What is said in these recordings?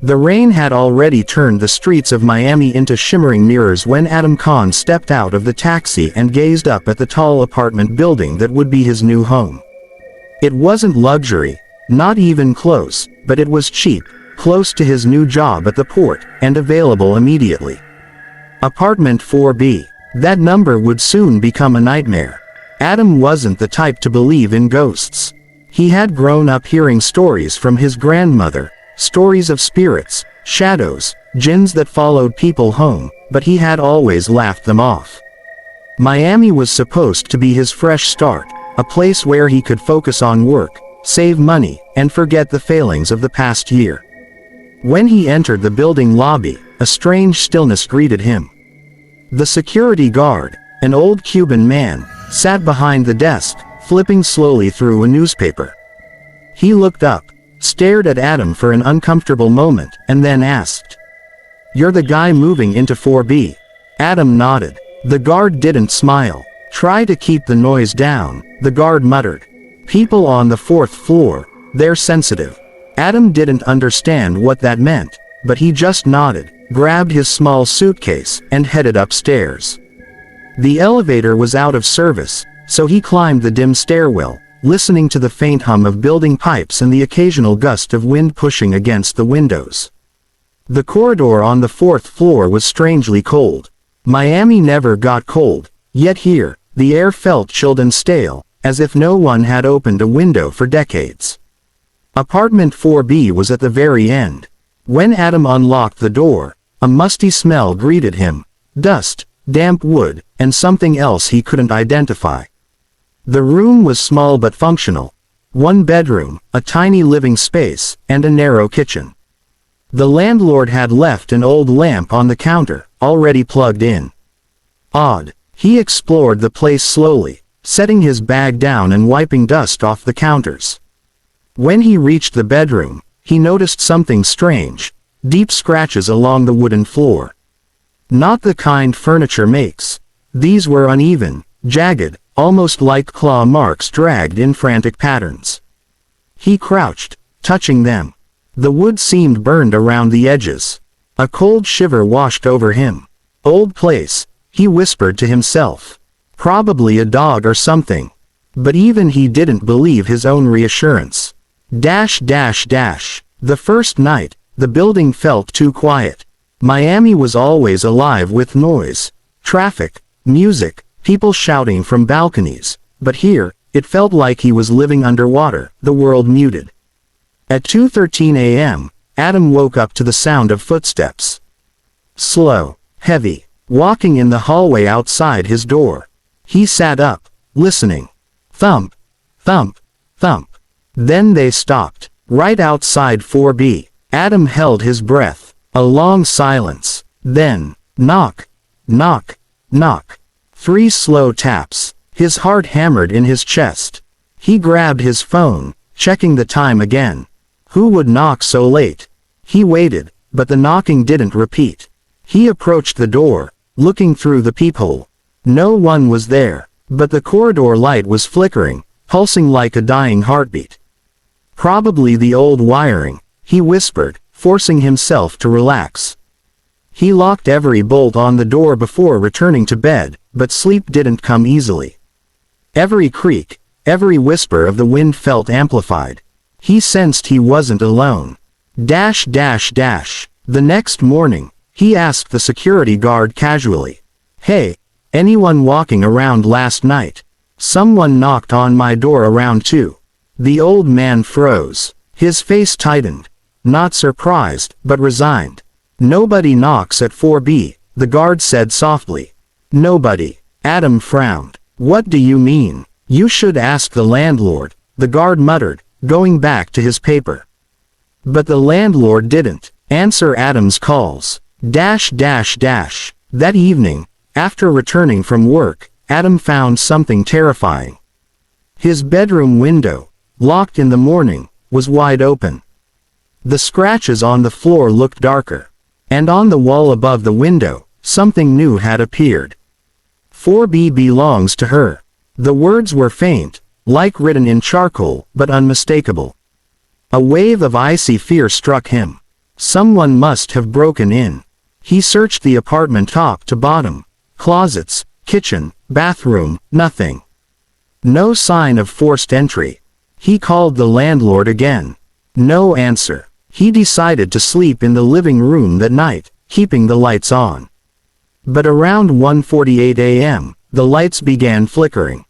The rain had already turned the streets of Miami into shimmering mirrors when Adam Khan stepped out of the taxi and gazed up at the tall apartment building that would be his new home. It wasn't luxury, not even close, but it was cheap, close to his new job at the port, and available immediately. Apartment 4B. That number would soon become a nightmare. Adam wasn't the type to believe in ghosts. He had grown up hearing stories from his grandmother, stories of spirits, shadows, jinns that followed people home, but he had always laughed them off. Miami was supposed to be his fresh start, a place where he could focus on work, save money, and forget the failings of the past year. When he entered the building lobby, a strange stillness greeted him. The security guard, an old Cuban man, sat behind the desk, flipping slowly through a newspaper. He looked up, stared at Adam for an uncomfortable moment, and then asked, "You're the guy moving into 4B?" Adam nodded. The guard didn't smile. "Try to keep the noise down," the guard muttered. "People on the 4th floor, they're sensitive." Adam didn't understand what that meant, but he just nodded, grabbed his small suitcase, and headed upstairs. The elevator was out of service, so he climbed the dim stairwell, listening to the faint hum of building pipes and the occasional gust of wind pushing against the windows. The corridor on the 4th floor was strangely cold. Miami never got cold, yet here, the air felt chilled and stale, as if no one had opened a window for decades. Apartment 4B was at the very end. When Adam unlocked the door, a musty smell greeted him: dust, damp wood, and something else he couldn't identify. The room was small but functional. One bedroom, a tiny living space, and a narrow kitchen. The landlord had left an old lamp on the counter, already plugged in. Odd. He explored the place slowly, setting his bag down and wiping dust off the counters. When he reached the bedroom, he noticed something strange: deep scratches along the wooden floor. Not the kind furniture makes. These were uneven, jagged, almost like claw marks dragged in frantic patterns. He crouched, touching them. The wood seemed burned around the edges. A cold shiver washed over him. "Old place," he whispered to himself. "Probably a dog or something." But even he didn't believe his own reassurance. The first night, the building felt too quiet. Miami was always alive with noise, traffic, music, people shouting from balconies, but here, it felt like he was living underwater, the world muted. At 2:13 a.m., Adam woke up to the sound of footsteps. Slow, heavy, walking in the hallway outside his door. He sat up, listening. Thump, thump, thump. Then they stopped, right outside 4B. Adam held his breath. A long silence. Then, knock, knock, knock. 3 slow taps. His heart hammered in his chest. He grabbed his phone, checking the time again. Who would knock so late? He waited, but the knocking didn't repeat. He approached the door, looking through the peephole. No one was there, but the corridor light was flickering, pulsing like a dying heartbeat. Probably the old wiring, he whispered, forcing himself to relax. He locked every bolt on the door before returning to bed, but sleep didn't come easily. Every creak, every whisper of the wind felt amplified. He sensed he wasn't alone. The next morning, he asked the security guard casually. "Hey, anyone walking around last night? Someone knocked on my door around 2. The old man froze. His face tightened. Not surprised, but resigned. "Nobody knocks at 4B, the guard said softly. "Nobody." Adam frowned. "What do you mean? You should ask the landlord," the guard muttered, going back to his paper. But the landlord didn't answer Adam's calls. That evening, after returning from work, Adam found something terrifying. His bedroom window, locked in the morning, was wide open. The scratches on the floor looked darker. And on the wall above the window, something new had appeared. 4B belongs to her. The words were faint, like written in charcoal, but unmistakable. A wave of icy fear struck him. Someone must have broken in. He searched the apartment top to bottom. Closets, kitchen, bathroom, nothing. No sign of forced entry. He called the landlord again. No answer. He decided to sleep in the living room that night, keeping the lights on. But around 1:48 a.m., the lights began flickering.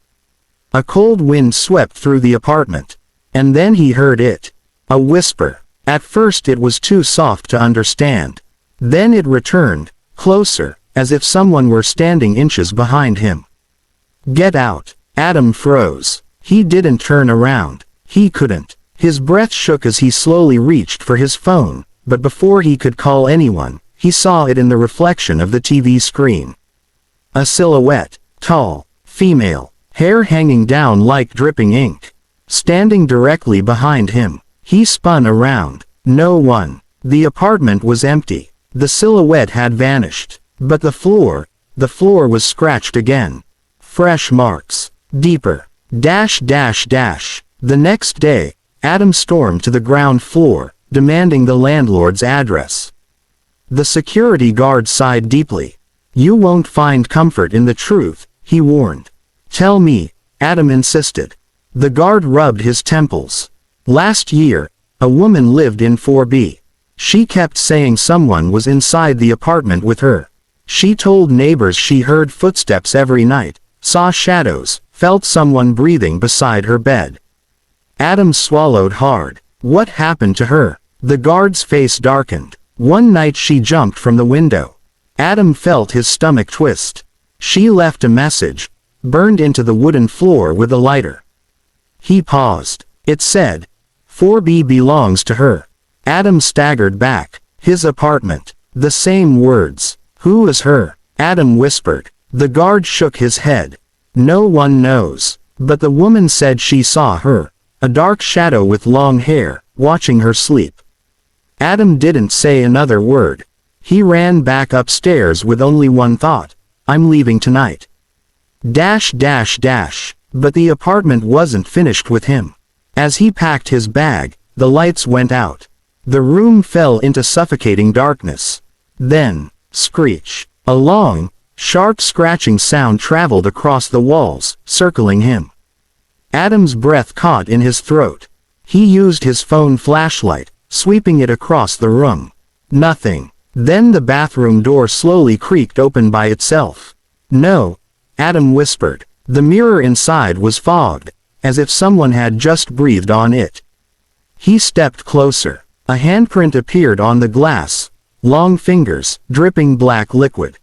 A cold wind swept through the apartment. And then he heard it. A whisper. At first it was too soft to understand. Then it returned, closer, as if someone were standing inches behind him. "Get out." Adam froze. He didn't turn around. He couldn't. His breath shook as he slowly reached for his phone, but before he could call anyone, he saw it in the reflection of the TV screen. A silhouette, tall, female, hair hanging down like dripping ink. Standing directly behind him. He spun around. No one. The apartment was empty. The silhouette had vanished. But the floor was scratched again. Fresh marks. Deeper. Dash dash dash. The next day, Adam stormed to the ground floor, demanding the landlord's address. The security guard sighed deeply. "You won't find comfort in the truth," he warned. "Tell me," Adam insisted. The guard rubbed his temples. "Last year, a woman lived in 4B. She kept saying someone was inside the apartment with her. She told neighbors she heard footsteps every night, saw shadows, felt someone breathing beside her bed." Adam swallowed hard. What happened to her? The guard's face darkened. "One night she jumped from the window." Adam felt his stomach twist. "She left a message. Burned into the wooden floor with a lighter." He paused. It said, "4B belongs to her." Adam staggered back. His apartment. The same words. "Who is her?" Adam whispered. The guard shook his head. "No one knows. But the woman said she saw her. A dark shadow with long hair, watching her sleep." Adam didn't say another word. He ran back upstairs with only one thought. "I'm leaving tonight." Dash dash dash. But the apartment wasn't finished with him. As he packed his bag, the lights went out. The room fell into suffocating darkness. Then, screech. A long, sharp scratching sound traveled across the walls, circling him. Adam's breath caught in his throat. He used his phone flashlight, sweeping it across the room. Nothing. Then the bathroom door slowly creaked open by itself. "No," Adam whispered. The mirror inside was fogged, as if someone had just breathed on it. He stepped closer. A handprint appeared on the glass. Long fingers, dripping black liquid.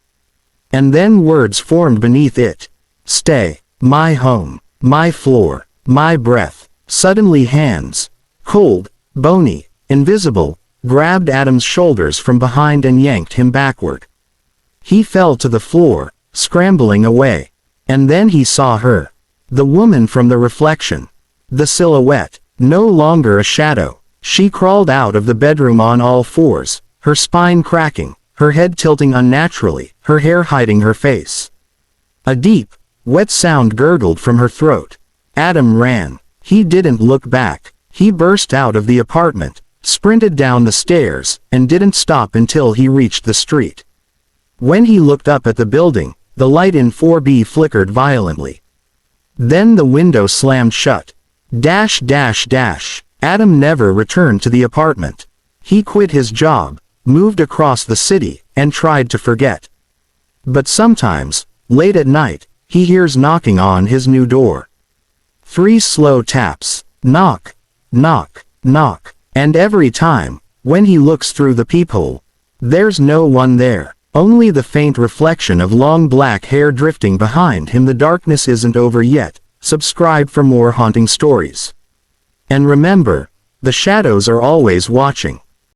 And then words formed beneath it. "Stay. My home. My floor. My breath." Suddenly hands, cold, bony, invisible, grabbed Adam's shoulders from behind and yanked him backward. He fell to the floor, scrambling away. And then he saw her. The woman from the reflection. The silhouette. No longer a shadow. She crawled out of the bedroom on all fours, her spine cracking, her head tilting unnaturally, her hair hiding her face. A deep, wet sound gurgled from her throat. Adam ran. He didn't look back. He burst out of the apartment, sprinted down the stairs, and didn't stop until he reached the street. When he looked up at the building, the light in 4B flickered violently. Then the window slammed shut. Dash dash dash. Adam never returned to the apartment. He quit his job, moved across the city, and tried to forget. But sometimes, late at night, he hears knocking on his new door. 3 slow taps. Knock. Knock. Knock. And every time, when he looks through the peephole, there's no one there. Only the faint reflection of long black hair drifting behind him. The darkness isn't over yet. Subscribe for more haunting stories. And remember, the shadows are always watching.